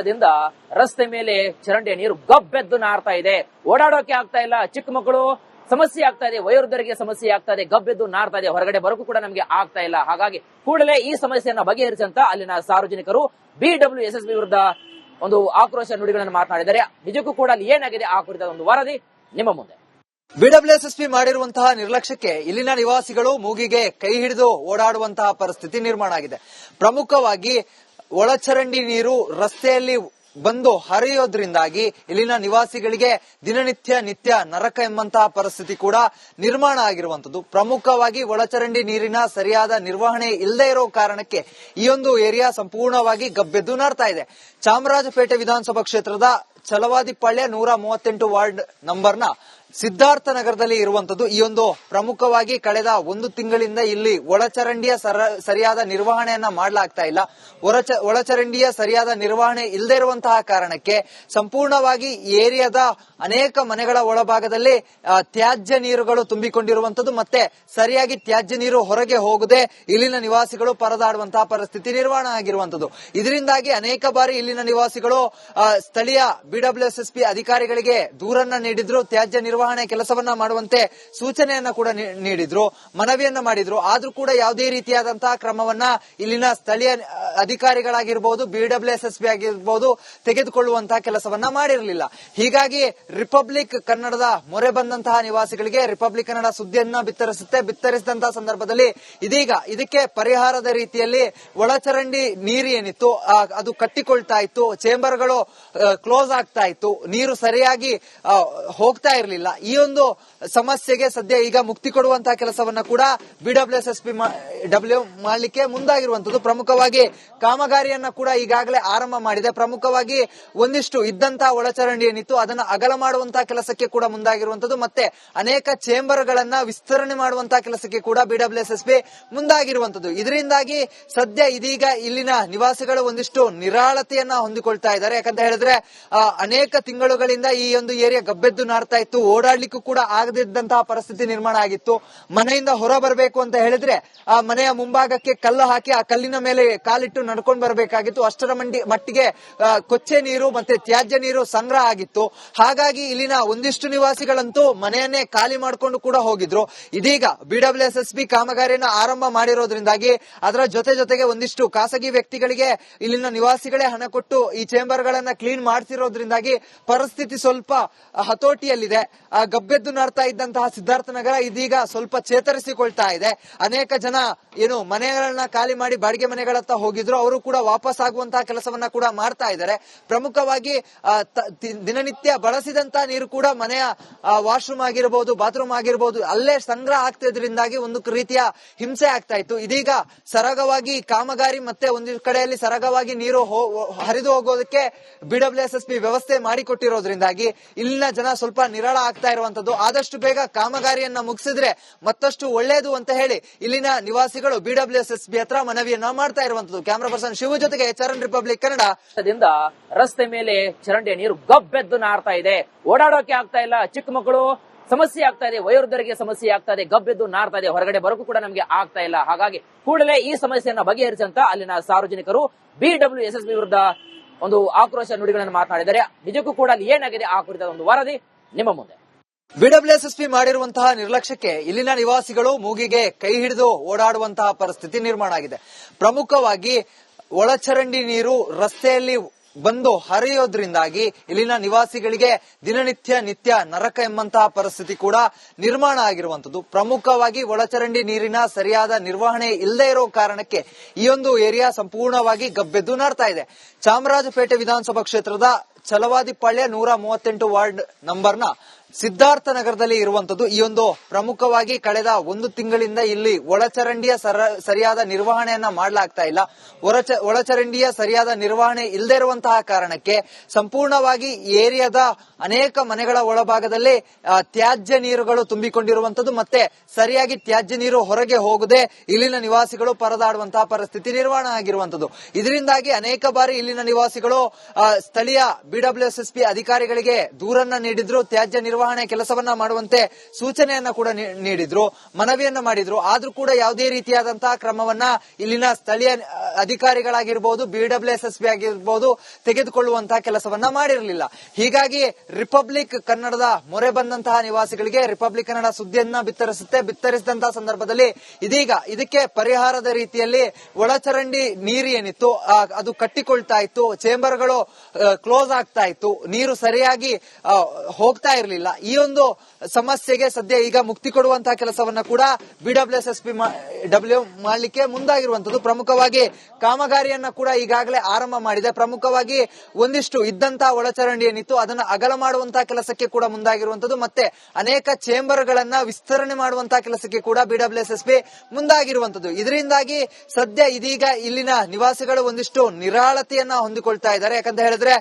ದಿಂದ ರಸ್ತೆ ಮೇಲೆ ಚರಂಡಿಯ ನೀರು ಗಬ್ಬೆದ್ದು ನಾರ್ತಾ ಇದೆ. ಓಡಾಡೋಕೆ ಆಗ್ತಾ ಇಲ್ಲ. ಚಿಕ್ಕ ಮಕ್ಕಳು ಸಮಸ್ಯೆ ಆಗ್ತಾ ಇದೆ, ವಯೋವೃದ್ಧರಿಗೆ ಸಮಸ್ಯೆ ಆಗ್ತಾ ಇದೆ, ಗಬ್ಬೆದ್ದು ನಾರ್ತಾ ಇದೆ. ಹೊರಗಡೆ ಬರೋಕ್ಕೂ ಕೂಡ ನಮಗೆ ಆಗ್ತಾ ಇಲ್ಲ. ಹಾಗಾಗಿ ಕೂಡಲೇ ಈ ಸಮಸ್ಯೆಯನ್ನ ಬಗೆಹರಿಸಂತ ಅಲ್ಲಿನ ಸಾರ್ವಜನಿಕರು BWSSB ವಿರುದ್ಧ ಒಂದು ಆಕ್ರೋಶ ನುಡಿಗಳನ್ನು ಮಾತನಾಡಿದ್ದಾರೆ. ನಿಜಕ್ಕೂ ಕೂಡ ಅಲ್ಲಿ ಏನಾಗಿದೆ ಆ ಕುರಿತ ಒಂದು ವರದಿ ನಿಮ್ಮ ಮುಂದೆ. BWSSB ಮಾಡಿರುವಂತಹ ನಿರ್ಲಕ್ಷ್ಯಕ್ಕೆ ಇಲ್ಲಿನ ನಿವಾಸಿಗಳು ಮೂಗಿಗೆ ಕೈ ಹಿಡಿದು ಓಡಾಡುವಂತಹ ಪರಿಸ್ಥಿತಿ ನಿರ್ಮಾಣ ಆಗಿದೆ. ಪ್ರಮುಖವಾಗಿ ಒಳಚರಂಡಿ ನೀರು ರಸ್ತೆಯಲ್ಲಿ ಬಂದು ಹರಿಯೋದ್ರಿಂದಾಗಿ ಇಲ್ಲಿನ ನಿವಾಸಿಗಳಿಗೆ ನಿತ್ಯ ನರಕ ಎಂಬಂತಹ ಪರಿಸ್ಥಿತಿ ಕೂಡ ನಿರ್ಮಾಣ ಆಗಿರುವಂತದ್ದು. ಪ್ರಮುಖವಾಗಿ ಒಳಚರಂಡಿ ನೀರಿನ ಸರಿಯಾದ ನಿರ್ವಹಣೆ ಇಲ್ಲದೆ ಇರೋ ಕಾರಣಕ್ಕೆ ಈ ಒಂದು ಏರಿಯಾ ಸಂಪೂರ್ಣವಾಗಿ ಗಬ್ಬೆದ್ದು ನಾರ್ತಾ ಇದೆ. ಚಾಮರಾಜಪೇಟೆ ವಿಧಾನಸಭಾ ಕ್ಷೇತ್ರದ ಛಲವಾದಿಪಾಳ್ಯ 138 ವಾರ್ಡ್ ನಂಬರ್ನ ಸಿದ್ಧಾರ್ಥ ನಗರದಲ್ಲಿ ಇರುವಂತದ್ದು. ಈ ಒಂದು ಪ್ರಮುಖವಾಗಿ ಕಳೆದ ಒಂದು ತಿಂಗಳಿಂದ ಇಲ್ಲಿ ಒಳಚರಂಡಿಯ ಸರಿಯಾದ ನಿರ್ವಹಣೆಯನ್ನ ಮಾಡಲಾಗ್ತಾ ಇಲ್ಲ. ಒಳಚರಂಡಿಯ ಸರಿಯಾದ ನಿರ್ವಹಣೆ ಇಲ್ಲದೆ ಇರುವಂತಹ ಕಾರಣಕ್ಕೆ ಸಂಪೂರ್ಣವಾಗಿ ಏರಿಯಾದ ಅನೇಕ ಮನೆಗಳ ಒಳಭಾಗದಲ್ಲಿ ತ್ಯಾಜ್ಯ ನೀರುಗಳು ತುಂಬಿಕೊಂಡಿರುವಂತದ್ದು. ಮತ್ತೆ ಸರಿಯಾಗಿ ತ್ಯಾಜ್ಯ ನೀರು ಹೊರಗೆ ಹೋಗದೆ ಇಲ್ಲಿನ ನಿವಾಸಿಗಳು ಪರದಾಡುವಂತಹ ಪರಿಸ್ಥಿತಿ ನಿರ್ಮಾಣ ಆಗಿರುವಂತದ್ದು. ಇದರಿಂದಾಗಿ ಅನೇಕ ಬಾರಿ ಇಲ್ಲಿನ ನಿವಾಸಿಗಳು ಸ್ಥಳೀಯ BWSSB ಅಧಿಕಾರಿಗಳಿಗೆ ದೂರನ್ನ ನೀಡಿದ್ರು. ತ್ಯಾಜ್ಯ ನಿರ್ವಹಣೆ ಕೆಲಸವನ್ನ ಮಾಡುವಂತೆ ಸೂಚನೆಯನ್ನ ಕೂಡ ನೀಡಿದ್ರು, ಮನವಿಯನ್ನ ಮಾಡಿದ್ರು. ಆದ್ರೂ ಕೂಡ ಯಾವುದೇ ರೀತಿಯಾದಂತಹ ಕ್ರಮವನ್ನ ಇಲ್ಲಿನ ಸ್ಥಳೀಯ ಅಧಿಕಾರಿಗಳಾಗಿರ್ಬಹುದು, BWSSB ಆಗಿರ್ಬಹುದು ತೆಗೆದುಕೊಳ್ಳುವಂತಹ ಕೆಲಸವನ್ನ ಮಾಡಿರಲಿಲ್ಲ. ಹೀಗಾಗಿ ರಿಪಬ್ಲಿಕ್ ಕನ್ನಡದ ಮೊರೆ ಬಂದಂತಹ ನಿವಾಸಿಗಳಿಗೆ ರಿಪಬ್ಲಿಕ್ ಕನ್ನಡ ಸುದ್ದಿಯನ್ನ ಬಿತ್ತರಿಸಿದಂತಹ ಸಂದರ್ಭದಲ್ಲಿ ಇದೀಗ ಇದಕ್ಕೆ ಪರಿಹಾರದ ರೀತಿಯಲ್ಲಿ ಒಳಚರಂಡಿ ನೀರು ಏನಿತ್ತು ಅದು ಕಟ್ಟಿಕೊಳ್ತಾ ಇತ್ತು, ಚೇಂಬರ್ಗಳು ಕ್ಲೋಸ್ ಆಗ್ತಾ ಇತ್ತು, ನೀರು ಸರಿಯಾಗಿ ಹೋಗ್ತಾ ಇರಲಿಲ್ಲ. ಈ ಒಂದು ಸಮಸ್ಯೆಗೆ ಸದ್ಯ ಈಗ ಮುಕ್ತಿ ಕೊಡುವಂತಹ ಕೆಲಸವನ್ನ ಕೂಡ BWSSB ಮಾಡಲಿಕ್ಕೆ ಮುಂದಾಗಿರುವಂತದ್ದು. ಪ್ರಮುಖವಾಗಿ ಕಾಮಗಾರಿಯನ್ನ ಕೂಡ ಈಗಾಗಲೇ ಆರಂಭ ಮಾಡಿದೆ. ಪ್ರಮುಖವಾಗಿ ಒಂದಿಷ್ಟು ಇದ್ದಂತಹ ಒಳಚರಂಡಿ ಏನಿತ್ತು ಅದನ್ನ ಅಗಲ ಮಾಡುವಂತಹ ಕೆಲಸಕ್ಕೆ ಕೂಡ ಮುಂದಾಗಿರುವಂತದ್ದು. ಮತ್ತೆ ಅನೇಕ ಚೇಂಬರ್ ಗಳನ್ನ ವಿಸ್ತರಣೆ ಮಾಡುವಂತಹ ಕೆಲಸಕ್ಕೆ ಕೂಡ BWSSB ಮುಂದಾಗಿರುವಂತದ್ದು. ಇದರಿಂದಾಗಿ ಸದ್ಯ ಇದೀಗ ಇಲ್ಲಿನ ನಿವಾಸಿಗಳು ಒಂದಿಷ್ಟು ನಿರಾಳತೆಯನ್ನ ಹೊಂದಿಕೊಳ್ತಾ ಇದ್ದಾರೆ. ಯಾಕಂತ ಹೇಳಿದ್ರೆ ಅನೇಕ ತಿಂಗಳುಗಳಿಂದ ಈ ಒಂದು ಏರಿಯಾ ಗಬ್ಬೆದ್ದು ನಾರ್ತಾ ಇತ್ತು. ಓಡಾಡ್ಲಿಕ್ಕೂ ಕೂಡ ಆಗದಿದ್ದಂತಹ ಪರಿಸ್ಥಿತಿ ನಿರ್ಮಾಣ ಆಗಿತ್ತು. ಮನೆಯಿಂದ ಹೊರ ಬರಬೇಕು ಅಂತ ಹೇಳಿದ್ರೆ ಆ ಮನೆಯ ಮುಂಭಾಗಕ್ಕೆ ಕಲ್ಲು ಹಾಕಿ ಆ ಕಲ್ಲಿನ ಮೇಲೆ ಕಾಲಿಟ್ಟು ನಡ್ಕೊಂಡು ಬರಬೇಕಾಗಿತ್ತು. ಅಷ್ಟರ ಮಟ್ಟಿಗೆ ಕೊಚ್ಚೆ ನೀರು ಮತ್ತೆ ತ್ಯಾಜ್ಯ ನೀರು ಸಂಗ್ರಹ ಆಗಿತ್ತು. ಹಾಗಾಗಿ ಇಲ್ಲಿನ ಒಂದಿಷ್ಟು ನಿವಾಸಿಗಳಂತೂ ಮನೆಯನ್ನೇ ಖಾಲಿ ಮಾಡಿಕೊಂಡು ಕೂಡ ಹೋಗಿದ್ರು. ಇದೀಗ BWSSB ಕಾಮಗಾರಿಯನ್ನು ಆರಂಭ ಮಾಡಿರೋದ್ರಿಂದಾಗಿ ಅದರ ಜೊತೆಗೆ ಒಂದಿಷ್ಟು ಖಾಸಗಿ ವ್ಯಕ್ತಿಗಳಿಗೆ ಇಲ್ಲಿನ ನಿವಾಸಿಗಳೇ ಹಣ ಕೊಟ್ಟು ಈ ಚೇಂಬರ್ ಗಳನ್ನ ಕ್ಲೀನ್ ಮಾಡ್ತಿರೋದ್ರಿಂದಾಗಿ ಪರಿಸ್ಥಿತಿ ಸ್ವಲ್ಪ ಹತೋಟಿಯಲ್ಲಿದೆ. ಗಬ್ಬೆದ್ದು ನಾರ್ತಾ ಇದ್ದಂತಹ ಸಿದ್ಧಾರ್ಥ ನಗರ ಇದೀಗ ಸ್ವಲ್ಪ ಚೇತರಿಸಿಕೊಳ್ತಾ ಇದೆ. ಅನೇಕ ಜನ ಏನು ಮನೆಗಳನ್ನ ಖಾಲಿ ಮಾಡಿ ಬಾಡಿಗೆ ಮನೆಗಳತ್ತ ಹೋಗಿದ್ರು, ಅವರು ಕೂಡ ವಾಪಸ್ ಆಗುವಂತಹ ಕೆಲಸವನ್ನ ಕೂಡ ಮಾಡ್ತಾ ಇದ್ದಾರೆ. ಪ್ರಮುಖವಾಗಿ ದಿನನಿತ್ಯ ಬಳಸಿದಂತಹ ನೀರು ಕೂಡ ಮನೆಯ ವಾಶ್ರೂಮ್ ಆಗಿರಬಹುದು, ಬಾತ್ರೂಮ್ ಆಗಿರಬಹುದು ಅಲ್ಲೇ ಸಂಗ್ರಹ ಆಗ್ತಿದ್ರಿಂದಾಗಿ ಒಂದು ರೀತಿಯ ಹಿಂಸೆ ಆಗ್ತಾ ಇತ್ತು. ಇದೀಗ ಸರಾಗವಾಗಿ ಕಾಮಗಾರಿ ಮತ್ತೆ ಒಂದು ಕಡೆಯಲ್ಲಿ ಸರಾಗವಾಗಿ ನೀರು ಹರಿದು ಹೋಗೋದಕ್ಕೆ BWSSB ವ್ಯವಸ್ಥೆ ಮಾಡಿಕೊಟ್ಟಿರೋದ್ರಿಂದಾಗಿ ಇಲ್ಲಿನ ಜನ ಸ್ವಲ್ಪ ನಿರಾಳ ಆಗ್ತಾ ಇರುವಂತದ್ದು. ಆದಷ್ಟು ಬೇಗ ಕಾಮಗಾರಿಯನ್ನ ಮುಗಿಸಿದ್ರೆ ಮತ್ತಷ್ಟು ಒಳ್ಳೇದು ಅಂತ ಹೇಳಿ ಇಲ್ಲಿನ ನಿವಾಸಿಗಳು BWSSB ಹತ್ರ ಮನವಿಯನ್ನ ಮಾಡ್ತಾ ಇರುವಂತದ್ದು. ಕ್ಯಾಮರಾ ಪರ್ಸನ್ ಶಿವು ಜೊತೆಗೆ HRN ರಿಪಬ್ಲಿಕ್ ಕನ್ನಡ. ದಿಂದ ರಸ್ತೆ ಮೇಲೆ ಚರಂಡಿಯ ನೀರು ಗಬ್ಬೆದ್ದು ನಾರ್ತಾ ಇದೆ. ಓಡಾಡೋಕೆ ಆಗ್ತಾ ಇಲ್ಲ. ಚಿಕ್ಕ ಮಕ್ಕಳು ಸಮಸ್ಯೆ ಆಗ್ತಾ ಇದೆ, ವಯೋವೃದ್ಧರಿಗೆ ಸಮಸ್ಯೆ ಆಗ್ತಾ ಇದೆ, ಗಬ್ಬೆದ್ದು ನಾರ್ತಾ ಇದೆ. ಹೊರಗಡೆ ಬರೋಕ್ಕೂ ಕೂಡ ನಮಗೆ ಆಗ್ತಾ ಇಲ್ಲ. ಹಾಗಾಗಿ ಕೂಡಲೇ ಈ ಸಮಸ್ಯೆಯನ್ನ ಬಗೆಹರಿಸಂತ ಅಲ್ಲಿನ ಸಾರ್ವಜನಿಕರು BWSSB ವಿರುದ್ಧ ಒಂದು ಆಕ್ರೋಶ ನುಡಿಗಳನ್ನು ಮಾತನಾಡಿದ್ದಾರೆ. ನಿಜಕ್ಕೂ ಕೂಡ ಅಲ್ಲಿ ಏನಾಗಿದೆ ಆ ಕುರಿತ ಒಂದು ವರದಿ ನಿಮ್ಮ ಮುಂದೆ. BWSSB ಮಾಡಿರುವಂತಹ ನಿರ್ಲಕ್ಷ್ಯಕ್ಕೆ ಇಲ್ಲಿನ ನಿವಾಸಿಗಳು ಮೂಗಿಗೆ ಕೈ ಹಿಡಿದು ಓಡಾಡುವಂತಹ ಪರಿಸ್ಥಿತಿ ನಿರ್ಮಾಣ ಆಗಿದೆ. ಪ್ರಮುಖವಾಗಿ ಒಳಚರಂಡಿ ನೀರು ರಸ್ತೆಯಲ್ಲಿ ಬಂದು ಹರಿಯೋದ್ರಿಂದಾಗಿ ಇಲ್ಲಿನ ನಿವಾಸಿಗಳಿಗೆ ನಿತ್ಯ ನರಕ ಎಂಬಂತಹ ಪರಿಸ್ಥಿತಿ ಕೂಡ ನಿರ್ಮಾಣ ಆಗಿರುವಂತದ್ದು. ಪ್ರಮುಖವಾಗಿ ಒಳಚರಂಡಿ ನೀರಿನ ಸರಿಯಾದ ನಿರ್ವಹಣೆ ಇಲ್ಲದೆ ಇರೋ ಕಾರಣಕ್ಕೆ ಈ ಒಂದು ಏರಿಯಾ ಸಂಪೂರ್ಣವಾಗಿ ಗಬ್ಬೆದ್ದು ನಾರ್ತಾ ಇದೆ. ಚಾಮರಾಜಪೇಟೆ ವಿಧಾನಸಭಾ ಕ್ಷೇತ್ರದ ಛಲವಾದಿಪಾಳ್ಯ 138 ವಾರ್ಡ್ ನಂಬರ್ನ ಸಿದ್ಧಾರ್ಥ ನಗರದಲ್ಲಿ ಇರುವಂತದ್ದು. ಈ ಒಂದು ಪ್ರಮುಖವಾಗಿ ಕಳೆದ ಒಂದು ತಿಂಗಳಿಂದ ಇಲ್ಲಿ ಒಳಚರಂಡಿಯ ಸರಿಯಾದ ನಿರ್ವಹಣೆಯನ್ನ ಮಾಡಲಾಗ್ತಾ ಇಲ್ಲ. ಒಳಚರಂಡಿಯ ಸರಿಯಾದ ನಿರ್ವಹಣೆ ಇಲ್ಲದೆ ಇರುವಂತಹ ಕಾರಣಕ್ಕೆ ಸಂಪೂರ್ಣವಾಗಿ ಏರಿಯಾದ ಅನೇಕ ಮನೆಗಳ ಒಳಭಾಗದಲ್ಲಿ ತ್ಯಾಜ್ಯ ನೀರುಗಳು ತುಂಬಿಕೊಂಡಿರುವಂತದ್ದು. ಮತ್ತೆ ಸರಿಯಾಗಿ ತ್ಯಾಜ್ಯ ನೀರು ಹೊರಗೆ ಹೋಗದೆ ಇಲ್ಲಿನ ನಿವಾಸಿಗಳು ಪರದಾಡುವಂತಹ ಪರಿಸ್ಥಿತಿ ನಿರ್ಮಾಣ ಆಗಿರುವಂತದ್ದು. ಇದರಿಂದಾಗಿ ಅನೇಕ ಬಾರಿ ಇಲ್ಲಿನ ನಿವಾಸಿಗಳು ಸ್ಥಳೀಯ BWSSB ಅಧಿಕಾರಿಗಳಿಗೆ ದೂರನ್ನ ನೀಡಿದ್ರು, ತ್ಯಾಜ್ಯ ನಿರ್ವಹಣೆ ನಿರ್ವಹಣೆ ಕೆಲಸವನ್ನ ಮಾಡುವಂತೆ ಸೂಚನೆಯನ್ನ ಕೂಡ ನೀಡಿದ್ರು, ಮನವಿಯನ್ನ ಮಾಡಿದ್ರು. ಆದ್ರೂ ಕೂಡ ಯಾವುದೇ ರೀತಿಯಾದಂತಹ ಕ್ರಮವನ್ನ ಇಲ್ಲಿನ ಸ್ಥಳೀಯ ಅಧಿಕಾರಿಗಳಾಗಿರ್ಬೋದು, BWSSB ಆಗಿರ್ಬೋದು ತೆಗೆದುಕೊಳ್ಳುವಂತಹ ಕೆಲಸವನ್ನ ಮಾಡಿರಲಿಲ್ಲ. ಹೀಗಾಗಿ ರಿಪಬ್ಲಿಕ್ ಕನ್ನಡದ ಮೊರೆ ಬಂದಂತಹ ನಿವಾಸಿಗಳಿಗೆ ರಿಪಬ್ಲಿಕ್ ಕನ್ನಡ ಸುದ್ದಿಯನ್ನ ಬಿತ್ತರಿಸಿದಂತಹ ಸಂದರ್ಭದಲ್ಲಿ ಇದೀಗ ಇದಕ್ಕೆ ಪರಿಹಾರದ ರೀತಿಯಲ್ಲಿ ಒಳಚರಂಡಿ ನೀರು ಏನಿತ್ತು ಅದು ಕಟ್ಟಿಕೊಳ್ತಾ ಇತ್ತು, ಚೇಂಬರ್ಗಳು ಕ್ಲೋಸ್ ಆಗ್ತಾ ಇತ್ತು, ನೀರು ಸರಿಯಾಗಿ ಹೋಗ್ತಾ ಇರಲಿಲ್ಲ. ಈ ಒಂದು ಸಮಸ್ಯೆಗೆ ಸದ್ಯ ಈಗ ಮುಕ್ತಿ ಕೊಡುವಂತಹ ಕೆಲಸವನ್ನ ಕೂಡ BWSSB ಮಾಡಲಿಕ್ಕೆ ಮುಂದಾಗಿರುವಂತದ್ದು. ಪ್ರಮುಖವಾಗಿ ಕಾಮಗಾರಿಯನ್ನ ಕೂಡ ಈಗಾಗಲೇ ಆರಂಭ ಮಾಡಿದೆ. ಪ್ರಮುಖವಾಗಿ ಒಂದಿಷ್ಟು ಇದ್ದಂತಹ ಒಳಚರಂಡಿ ಏನಿತ್ತು ಅದನ್ನ ಅಗಲ ಮಾಡುವಂತಹ ಕೆಲಸಕ್ಕೆ ಕೂಡ ಮುಂದಾಗಿರುವಂತದ್ದು, ಮತ್ತೆ ಅನೇಕ ಚೇಂಬರ್ ಗಳನ್ನ ವಿಸ್ತರಣೆ ಮಾಡುವಂತಹ ಕೆಲಸಕ್ಕೆ ಕೂಡ BWSSB ಮುಂದಾಗಿರುವಂತದ್ದು. ಇದರಿಂದಾಗಿ ಸದ್ಯ ಇದೀಗ ಇಲ್ಲಿನ ನಿವಾಸಿಗಳು ಒಂದಿಷ್ಟು ನಿರಾಳತೆಯನ್ನ ಹೊಂದಿಕೊಳ್ತಾ ಇದ್ದಾರೆ. ಯಾಕಂತ ಹೇಳಿದ್ರೆ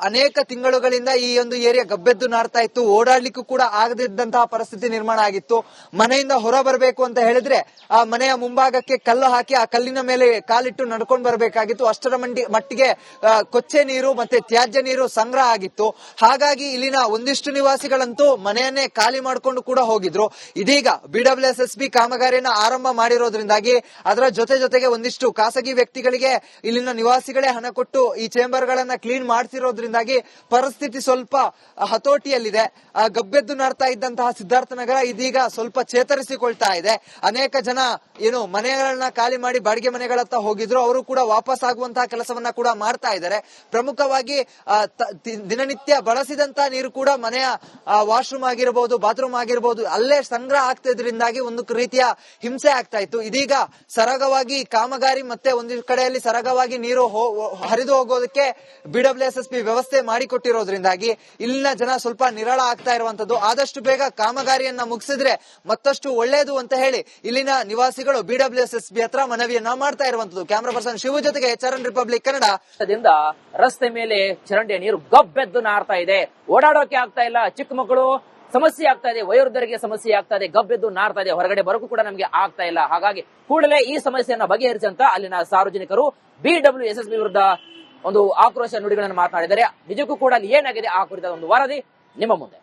ಅನೇಕ ತಿಂಗಳುಗಳಿಂದ ಈ ಒಂದು ಏರಿಯಾ ಗಬ್ಬೆದ್ದು ನಾರ್ತಾ ಇತ್ತು, ಓಡಾಡ್ಲಿಕ್ಕೂ ಕೂಡ ಆಗದಿದ್ದಂತಹ ಪರಿಸ್ಥಿತಿ ನಿರ್ಮಾಣ ಆಗಿತ್ತು. ಮನೆಯಿಂದ ಹೊರ ಬರಬೇಕು ಅಂತ ಹೇಳಿದ್ರೆ ಆ ಮನೆಯ ಮುಂಭಾಗಕ್ಕೆ ಕಲ್ಲು ಹಾಕಿ ಆ ಕಲ್ಲಿನ ಮೇಲೆ ಕಾಲಿಟ್ಟು ನಡ್ಕೊಂಡು ಬರಬೇಕಾಗಿತ್ತು. ಅಷ್ಟರ ಮಟ್ಟಿಗೆ ಕೊಚ್ಚೆ ನೀರು ಮತ್ತೆ ತ್ಯಾಜ್ಯ ನೀರು ಸಂಗ್ರಹ ಆಗಿತ್ತು. ಹಾಗಾಗಿ ಇಲ್ಲಿನ ಒಂದಿಷ್ಟು ನಿವಾಸಿಗಳಂತೂ ಮನೆಯನ್ನೇ ಖಾಲಿ ಮಾಡಿಕೊಂಡು ಕೂಡ ಹೋಗಿದ್ರು. ಇದೀಗ BWSSB ಕಾಮಗಾರಿಯನ್ನು ಆರಂಭ ಮಾಡಿರೋದ್ರಿಂದಾಗಿ ಅದರ ಜೊತೆಗೆ ಒಂದಿಷ್ಟು ಖಾಸಗಿ ವ್ಯಕ್ತಿಗಳಿಗೆ ಇಲ್ಲಿನ ನಿವಾಸಿಗಳೇ ಹಣ ಕೊಟ್ಟು ಈ ಚೇಂಬರ್ ಗಳನ್ನ ಕ್ಲೀನ್ ಮಾಡ್ತಿರೋದ್ರಿಂದಾಗಿ ಪರಿಸ್ಥಿತಿ ಸ್ವಲ್ಪ ಹತೋಟಿಯಲ್ಲಿದೆ. ಗಬ್ಬೆದ್ದು ನಾರ್ತಾ ಇದ್ದಂತಹ ಸಿದ್ಧಾರ್ಥ ನಗರ ಇದೀಗ ಸ್ವಲ್ಪ ಚೇತರಿಸಿಕೊಳ್ತಾ ಇದೆ. ಅನೇಕ ಜನ ಏನು ಮನೆಗಳನ್ನ ಖಾಲಿ ಮಾಡಿ ಬಾಡಿಗೆ ಮನೆಗಳತ್ತ ಹೋಗಿದ್ರು, ಅವರು ಕೂಡ ವಾಪಸ್ ಆಗುವಂತಹ ಕೆಲಸವನ್ನ ಕೂಡ ಮಾಡ್ತಾ ಇದ್ದಾರೆ. ಪ್ರಮುಖವಾಗಿ ದಿನನಿತ್ಯ ಬಳಸಿದಂತಹ ನೀರು ಕೂಡ ಮನೆಯ ವಾಶ್ರೂಮ್ ಆಗಿರಬಹುದು, ಬಾತ್ರೂಮ್ ಆಗಿರಬಹುದು ಅಲ್ಲೇ ಸಂಗ್ರಹ ಆಗ್ತಿದ್ರಿಂದಾಗಿ ಒಂದು ರೀತಿಯ ಹಿಂಸೆ ಆಗ್ತಾ ಇತ್ತು. ಇದೀಗ ಸರಾಗವಾಗಿ ಕಾಮಗಾರಿ ಮತ್ತೆ ಒಂದು ಕಡೆಯಲ್ಲಿ ಸರಾಗವಾಗಿ ನೀರು ಹರಿದು ಹೋಗೋದಕ್ಕೆ BWSSB ವ್ಯವಸ್ಥೆ ಮಾಡಿಕೊಟ್ಟಿರೋದ್ರಿಂದಾಗಿ ಇಲ್ಲಿನ ಜನ ಸ್ವಲ್ಪ ನಿರಾಳ ಆಗ್ತಾ ಇರುವಂತದ್ದು. ಆದಷ್ಟು ಬೇಗ ಕಾಮಗಾರಿಯನ್ನ ಮುಗಿಸಿದ್ರೆ ಮತ್ತಷ್ಟು ಒಳ್ಳೇದು ಅಂತ ಹೇಳಿ ಇಲ್ಲಿನ ನಿವಾಸಿಗಳು BWSSB ಹತ್ರ ಮನವಿಯನ್ನ ಮಾಡ್ತಾ ಇರುವಂತದ್ದು. ಕ್ಯಾಮರಾ ಪರ್ಸನ್ ಶಿವು ಜೊತೆಗೆ HRN ರಿಪಬ್ಲಿಕ್ ಕನ್ನಡ. ರಸ್ತೆ ಮೇಲೆ ಚರಂಡಿಯ ನೀರು ಗಬ್ಬೆದ್ದು ನಾರ್ತಾ ಇದೆ, ಓಡಾಡೋಕೆ ಆಗ್ತಾ ಇಲ್ಲ, ಚಿಕ್ಕ ಮಕ್ಕಳು ಸಮಸ್ಯೆ ಆಗ್ತಾ ಇದೆ, ವಯೋವೃದ್ಧರಿಗೆ ಸಮಸ್ಯೆ ಆಗ್ತಾ ಇದೆ, ಗಬ್ಬೆದ್ದು ನಾರ್ತಾ ಇದೆ, ಹೊರಗಡೆ ಬರೋಕು ಕೂಡ ನಮಗೆ ಆಗ್ತಾ ಇಲ್ಲ. ಹಾಗಾಗಿ ಕೂಡಲೇ ಈ ಸಮಸ್ಯೆಯನ್ನ ಬಗೆಹರಿಸಂತ ಅಲ್ಲಿನ ಸಾರ್ವಜನಿಕರು BWSSB ವಿರುದ್ಧ ಒಂದು ಆಕ್ರೋಶ ನುಡಿಗಳನ್ನು ಮಾತನಾಡಿದ್ದಾರೆ. ನಿಜಕ್ಕೂ ಕೂಡ ಅಲ್ಲಿ ಏನಾಗಿದೆ ಆ ಕುರಿತ ಒಂದು ವರದಿ ನಿಮ್ಮ ಮುಂದೆ.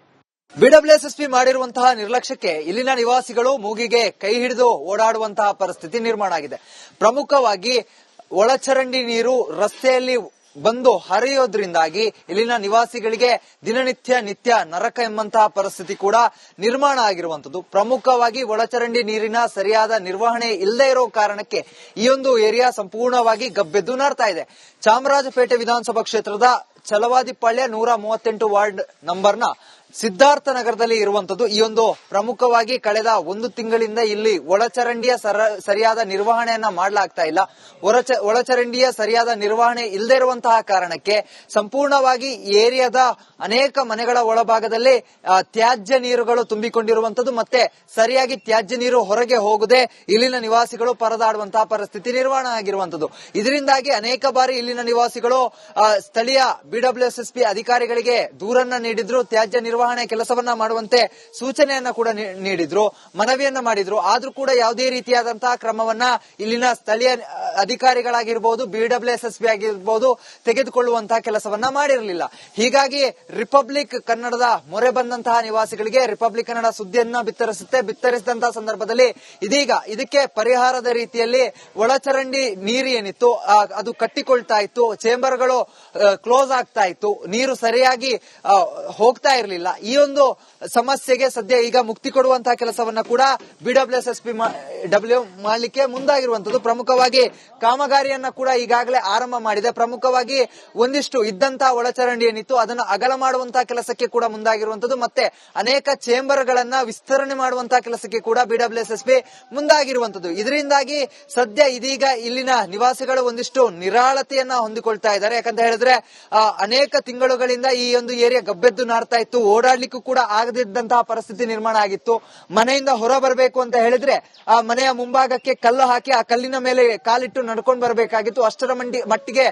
BWSSB ಮಾಡಿರುವಂತಹ ನಿರ್ಲಕ್ಷ್ಯಕ್ಕೆ ಇಲ್ಲಿನ ನಿವಾಸಿಗಳು ಮೂಗಿಗೆ ಕೈ ಹಿಡಿದು ಓಡಾಡುವಂತಹ ಪರಿಸ್ಥಿತಿ ನಿರ್ಮಾಣ ಆಗಿದೆ. ಪ್ರಮುಖವಾಗಿ ಒಳಚರಂಡಿ ನೀರು ರಸ್ತೆಯಲ್ಲಿ ಬಂದು ಹರಿಯೋದ್ರಿಂದಾಗಿ ಇಲ್ಲಿನ ನಿವಾಸಿಗಳಿಗೆ ನಿತ್ಯ ನರಕ ಎಂಬಂತಹ ಪರಿಸ್ಥಿತಿ ಕೂಡ ನಿರ್ಮಾಣ ಆಗಿರುವಂತದ್ದು. ಪ್ರಮುಖವಾಗಿ ಒಳಚರಂಡಿ ನೀರಿನ ಸರಿಯಾದ ನಿರ್ವಹಣೆ ಇಲ್ಲದೆ ಇರೋ ಕಾರಣಕ್ಕೆ ಈ ಒಂದು ಏರಿಯಾ ಸಂಪೂರ್ಣವಾಗಿ ಗಬ್ಬೆದ್ದು ನಾರ್ತಾ ಇದೆ. ಚಾಮರಾಜಪೇಟೆ ವಿಧಾನಸಭಾ ಕ್ಷೇತ್ರದ ಚಲವಾದಿಪಾಳ್ಯ 138 ವಾರ್ಡ್ ನಂಬರ್ನ ಸಿದ್ಧಾರ್ಥ ನಗರದಲ್ಲಿ ಇರುವಂತದ್ದು. ಈ ಒಂದು ಪ್ರಮುಖವಾಗಿ ಕಳೆದ ಒಂದು ತಿಂಗಳಿಂದ ಇಲ್ಲಿ ಒಳಚರಂಡಿಯ ಸರಿಯಾದ ನಿರ್ವಹಣೆಯನ್ನ ಮಾಡಲಾಗ್ತಾ ಇಲ್ಲ. ಒಳಚರಂಡಿಯ ಸರಿಯಾದ ನಿರ್ವಹಣೆ ಇಲ್ಲದೆ ಇರುವಂತಹ ಕಾರಣಕ್ಕೆ ಸಂಪೂರ್ಣವಾಗಿ ಏರಿಯಾದ ಅನೇಕ ಮನೆಗಳ ಒಳಭಾಗದಲ್ಲಿ ತ್ಯಾಜ್ಯ ನೀರುಗಳು ತುಂಬಿಕೊಂಡಿರುವಂತದ್ದು, ಮತ್ತೆ ಸರಿಯಾಗಿ ತ್ಯಾಜ್ಯ ನೀರು ಹೊರಗೆ ಹೋಗದೆ ಇಲ್ಲಿನ ನಿವಾಸಿಗಳು ಪರದಾಡುವಂತಹ ಪರಿಸ್ಥಿತಿ ನಿರ್ಮಾಣ ಆಗಿರುವಂತದ್ದು. ಇದರಿಂದಾಗಿ ಅನೇಕ ಬಾರಿ ಇಲ್ಲಿನ ನಿವಾಸಿಗಳು ಸ್ಥಳೀಯ BWSSB ಅಧಿಕಾರಿಗಳಿಗೆ ದೂರನ್ನ ನೀಡಿದ್ರು, ತ್ಯಾಜ್ಯ ನಿರ್ವಹಣೆ ಕೆಲಸವನ್ನ ಮಾಡುವಂತೆ ಸೂಚನೆಯನ್ನ ಕೂಡ ನೀಡಿದ್ರು, ಮನವಿಯನ್ನ ಮಾಡಿದ್ರು. ಆದ್ರೂ ಕೂಡ ಯಾವುದೇ ರೀತಿಯಾದಂತಹ ಕ್ರಮವನ್ನ ಇಲ್ಲಿನ ಸ್ಥಳೀಯ ಅಧಿಕಾರಿಗಳಾಗಿರ್ಬೋದು, BWSSB ಆಗಿರ್ಬೋದು ತೆಗೆದುಕೊಳ್ಳುವಂತಹ ಕೆಲಸವನ್ನ ಮಾಡಿರಲಿಲ್ಲ. ಹೀಗಾಗಿ ರಿಪಬ್ಲಿಕ್ ಕನ್ನಡದ ಮೊರೆ ಬಂದಂತಹ ನಿವಾಸಿಗಳಿಗೆ ರಿಪಬ್ಲಿಕ್ ಕನ್ನಡ ಸುದ್ದಿಯನ್ನ ಬಿತ್ತರಿಸಿದಂತಹ ಸಂದರ್ಭದಲ್ಲಿ ಇದೀಗ ಇದಕ್ಕೆ ಪರಿಹಾರದ ರೀತಿಯಲ್ಲಿ ಒಳಚರಂಡಿ ನೀರು ಏನಿತ್ತು ಅದು ಕಟ್ಟಿಕೊಳ್ತಾ ಇತ್ತು, ಚೇಂಬರ್ಗಳು ಕ್ಲೋಸ್ ಆಗ್ತಾ ಇತ್ತು, ನೀರು ಸರಿಯಾಗಿ ಹೋಗ್ತಾ ಇರಲಿಲ್ಲ. ಈ ಒಂದು ಸಮಸ್ಯೆಗೆ ಸದ್ಯ ಈಗ ಮುಕ್ತಿ ಕೊಡುವಂತಹ ಕೆಲಸವನ್ನ ಕೂಡ BWSSB ಮಾಡಲಿಕ್ಕೆ ಮುಂದಾಗಿರುವಂತದ್ದು. ಪ್ರಮುಖವಾಗಿ ಕಾಮಗಾರಿಯನ್ನ ಕೂಡ ಈಗಾಗಲೇ ಆರಂಭ ಮಾಡಿದೆ. ಪ್ರಮುಖವಾಗಿ ಒಂದಿಷ್ಟು ಇದ್ದಂತಹ ಒಳಚರಂಡಿ ಏನಿತ್ತು ಅದನ್ನ ಅಗಲ ಮಾಡುವಂತಹ ಕೆಲಸಕ್ಕೆ ಕೂಡ ಮುಂದಾಗಿರುವಂತದ್ದು, ಮತ್ತೆ ಅನೇಕ ಚೇಂಬರ್ ಗಳನ್ನ ವಿಸ್ತರಣೆ ಮಾಡುವಂತಹ ಕೆಲಸಕ್ಕೆ ಕೂಡ BWSSB ಮುಂದಾಗಿರುವಂತದ್ದು. ಇದರಿಂದಾಗಿ ಸದ್ಯ ಇದೀಗ ಇಲ್ಲಿನ ನಿವಾಸಿಗಳು ಒಂದಿಷ್ಟು ನಿರಾಳತೆಯನ್ನ ಹೊಂದಿಕೊಳ್ತಾ ಇದ್ದಾರೆ. ಯಾಕಂತ ಹೇಳಿದ್ರೆ ಅನೇಕ ತಿಂಗಳುಗಳಿಂದ ಈ ಒಂದು ಏರಿಯಾ ಗಬ್ಬೆದ್ದು ನಾರ್ತಾ ಇತ್ತು, ಓಡಾಡ್ಲಿಕ್ಕೂ ಕೂಡ ಆಗದಿದ್ದಂತಹ ಪರಿಸ್ಥಿತಿ ನಿರ್ಮಾಣ ಆಗಿತ್ತು. ಮನೆಯಿಂದ ಹೊರ ಬರಬೇಕು ಅಂತ ಹೇಳಿದ್ರೆ ಆ ಮನೆಯ ಮುಂಭಾಗಕ್ಕೆ ಕಲ್ಲು ಹಾಕಿ ಆ ಕಲ್ಲಿನ ಮೇಲೆ ಕಾಲಿಟ್ಟು ನಡ್ಕೊಂಡು ಬರಬೇಕಾಗಿತ್ತು. ಅಷ್ಟರ ಮಟ್ಟಿಗೆ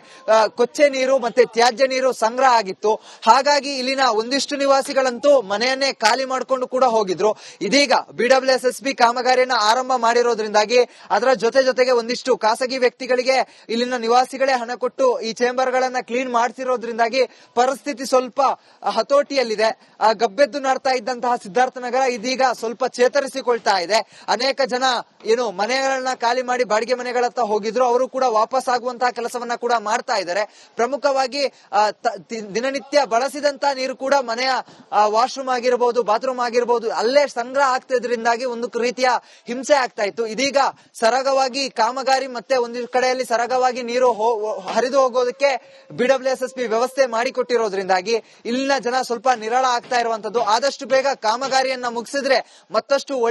ಕೊಚ್ಚೆ ನೀರು ಮತ್ತೆ ತ್ಯಾಜ್ಯ ನೀರು ಸಂಗ್ರಹ ಆಗಿತ್ತು. ಹಾಗಾಗಿ ಇಲ್ಲಿನ ಒಂದಿಷ್ಟು ನಿವಾಸಿಗಳಂತೂ ಮನೆಯನ್ನೇ ಖಾಲಿ ಮಾಡಿಕೊಂಡು ಕೂಡ ಹೋಗಿದ್ರು. ಇದೀಗ BWSSB ಕಾಮಗಾರಿಯನ್ನು ಆರಂಭ ಮಾಡಿರೋದ್ರಿಂದಾಗಿ ಅದರ ಜೊತೆಗೆ ಒಂದಿಷ್ಟು ಖಾಸಗಿ ವ್ಯಕ್ತಿಗಳಿಗೆ ಇಲ್ಲಿನ ನಿವಾಸಿಗಳೇ ಹಣ ಕೊಟ್ಟು ಈ ಚೇಂಬರ್ ಗಳನ್ನ ಕ್ಲೀನ್ ಮಾಡ್ತಿರೋದ್ರಿಂದಾಗಿ ಪರಿಸ್ಥಿತಿ ಸ್ವಲ್ಪ ಹತೋಟಿಯಲ್ಲಿದೆ. ಗಬ್ಬೆದ್ದು ನಾಡ್ತಾ ಇದ್ದಂತಹ ಸಿದ್ಧಾರ್ಥ ನಗರ ಇದೀಗ ಸ್ವಲ್ಪ ಚೇತರಿಸಿಕೊಳ್ತಾ ಇದೆ. ಅನೇಕ ಜನ ಏನು ಮನೆಗಳನ್ನ ಖಾಲಿ ಮಾಡಿ ಬಾಡಿಗೆ ಮನೆಗಳತ್ತ ಹೋಗಿದ್ರು, ಅವರು ಕೂಡ ವಾಪಸ್ ಆಗುವಂತಹ ಕೆಲಸವನ್ನ ಕೂಡ ಮಾಡ್ತಾ ಇದ್ದಾರೆ. ಪ್ರಮುಖವಾಗಿ ದಿನನಿತ್ಯ ಬಳಸಿದಂತಹ ನೀರು ಕೂಡ ಮನೆಯ ವಾಶ್ರೂಮ್ ಆಗಿರಬಹುದು, ಬಾತ್ರೂಮ್ ಆಗಿರಬಹುದು, ಅಲ್ಲೇ ಸಂಗ್ರಹ ಆಗ್ತಿದ್ರಿಂದಾಗಿ ಒಂದು ರೀತಿಯ ಹಿಂಸೆ ಆಗ್ತಾ ಇತ್ತು. ಇದೀಗ ಸರಾಗವಾಗಿ ಕಾಮಗಾರಿ ಮತ್ತೆ ಒಂದಿಷ್ಟು ಕಡೆಯಲ್ಲಿ ಸರಾಗವಾಗಿ ನೀರು ಹರಿದು ಹೋಗೋದಕ್ಕೆ BWSSB ವ್ಯವಸ್ಥೆ ಮಾಡಿಕೊಟ್ಟಿರೋದ್ರಿಂದಾಗಿ ಇಲ್ಲಿನ ಜನ ಸ್ವಲ್ಪ ನಿರಾಳ ಆಗ್ತಾ ಇರುವಂತದ್ದು. ಆದಷ್ಟು ಬೇಗ ಕಾಮಗಾರಿಯನ್ನ ಮುಗಿಸಿದ್ರೆ ಮತ್ತಷ್ಟು ಒಳ್ಳೆ